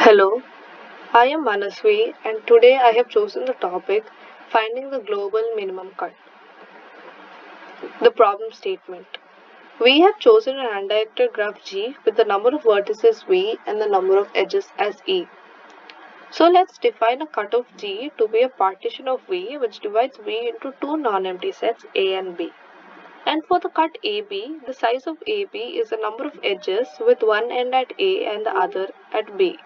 Hello, I am Manasvi and today I have chosen the topic Finding the Global Minimum Cut. The problem statement. We have chosen an undirected graph G with the number of vertices V and the number of edges as E. So let's define a cut of G to be a partition of V which divides V into two non-empty sets A and B. And for the cut AB, the size of AB is the number of edges with one end at A and the other at B.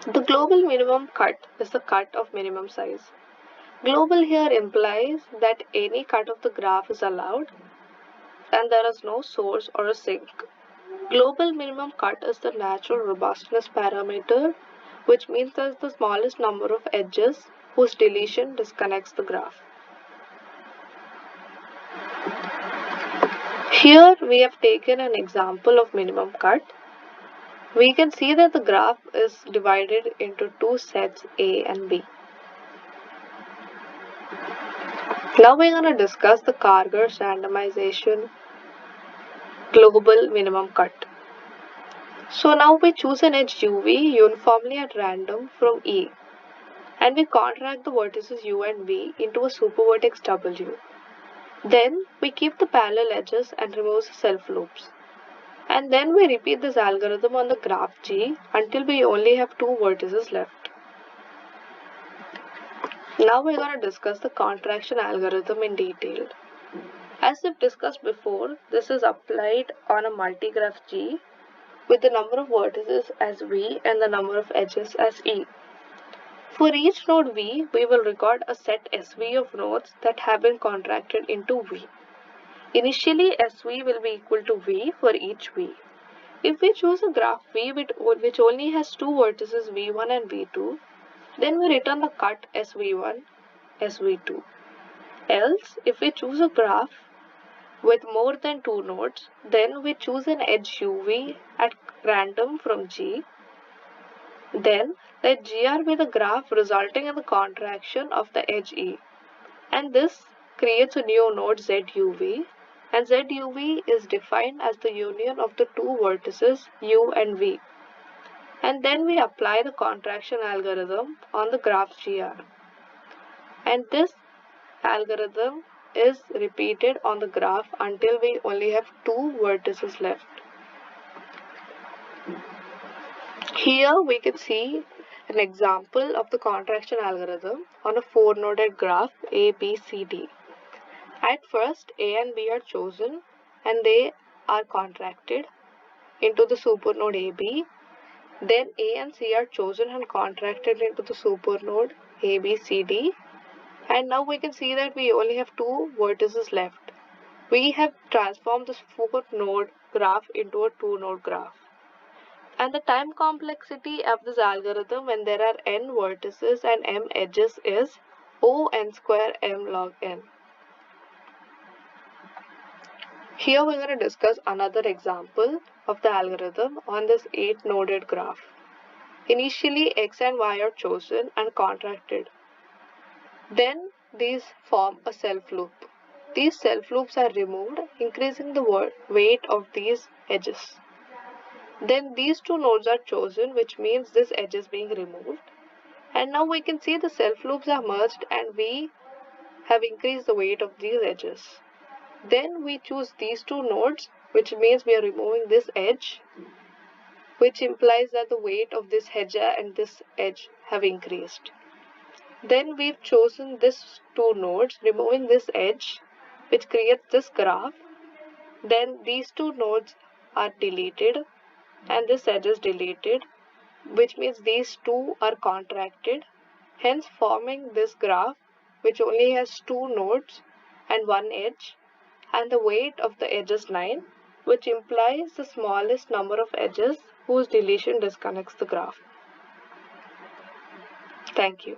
The global minimum cut is the cut of minimum size. Global here implies that any cut of the graph is allowed and there is no source or a sink. Global minimum cut is the natural robustness parameter, which means that is the smallest number of edges whose deletion disconnects the graph. Here we have taken an example of minimum cut. We can see that the graph is divided into two sets A and B. Now we're going to discuss the Kargar's randomization global minimum cut. So now we choose an edge UV uniformly at random from E and we contract the vertices U and V into a supervertex W. Then we keep the parallel edges and remove the self loops. And then we repeat this algorithm on the graph G until we only have two vertices left. Now we're going to discuss the contraction algorithm in detail. As we've discussed before, this is applied on a multigraph G with the number of vertices as V and the number of edges as E. For each node V, we will record a set SV of nodes that have been contracted into V. Initially, SV will be equal to V for each V. If we choose a graph V which only has two vertices V1 and V2, then we return the cut SV1, SV2. Else, if we choose a graph with more than two nodes, then we choose an edge UV at random from G. Then let GR be the graph resulting in the contraction of the edge E. And this creates a new node ZUV. And ZUV is defined as the union of the two vertices U and V. And then we apply the contraction algorithm on the graph GR. And this algorithm is repeated on the graph until we only have two vertices left. Here we can see an example of the contraction algorithm on a four-noded graph ABCD. At first, A and B are chosen and they are contracted into the supernode AB. Then A and C are chosen and contracted into the supernode ABCD. And now we can see that we only have two vertices left. We have transformed this four-node graph into a two-node graph. And the time complexity of this algorithm when there are n vertices and m edges is O(n square m log n). Here we're going to discuss another example of the algorithm on this 8-noded graph. Initially, x and y are chosen and contracted. Then these form a self loop. These self loops are removed, increasing the weight of these edges. Then these two nodes are chosen, which means this edge is being removed. And now we can see the self loops are merged and we have increased the weight of these edges. Then we choose these two nodes, which means we are removing this edge, which implies that the weight of this edge and this edge have increased. Then we've chosen these two nodes, removing this edge, which creates this graph. Then these two nodes are deleted and this edge is deleted, which means these two are contracted, hence forming this graph which only has two nodes and one edge, and the weight of the edge is 9, which implies the smallest number of edges whose deletion disconnects the graph. Thank you.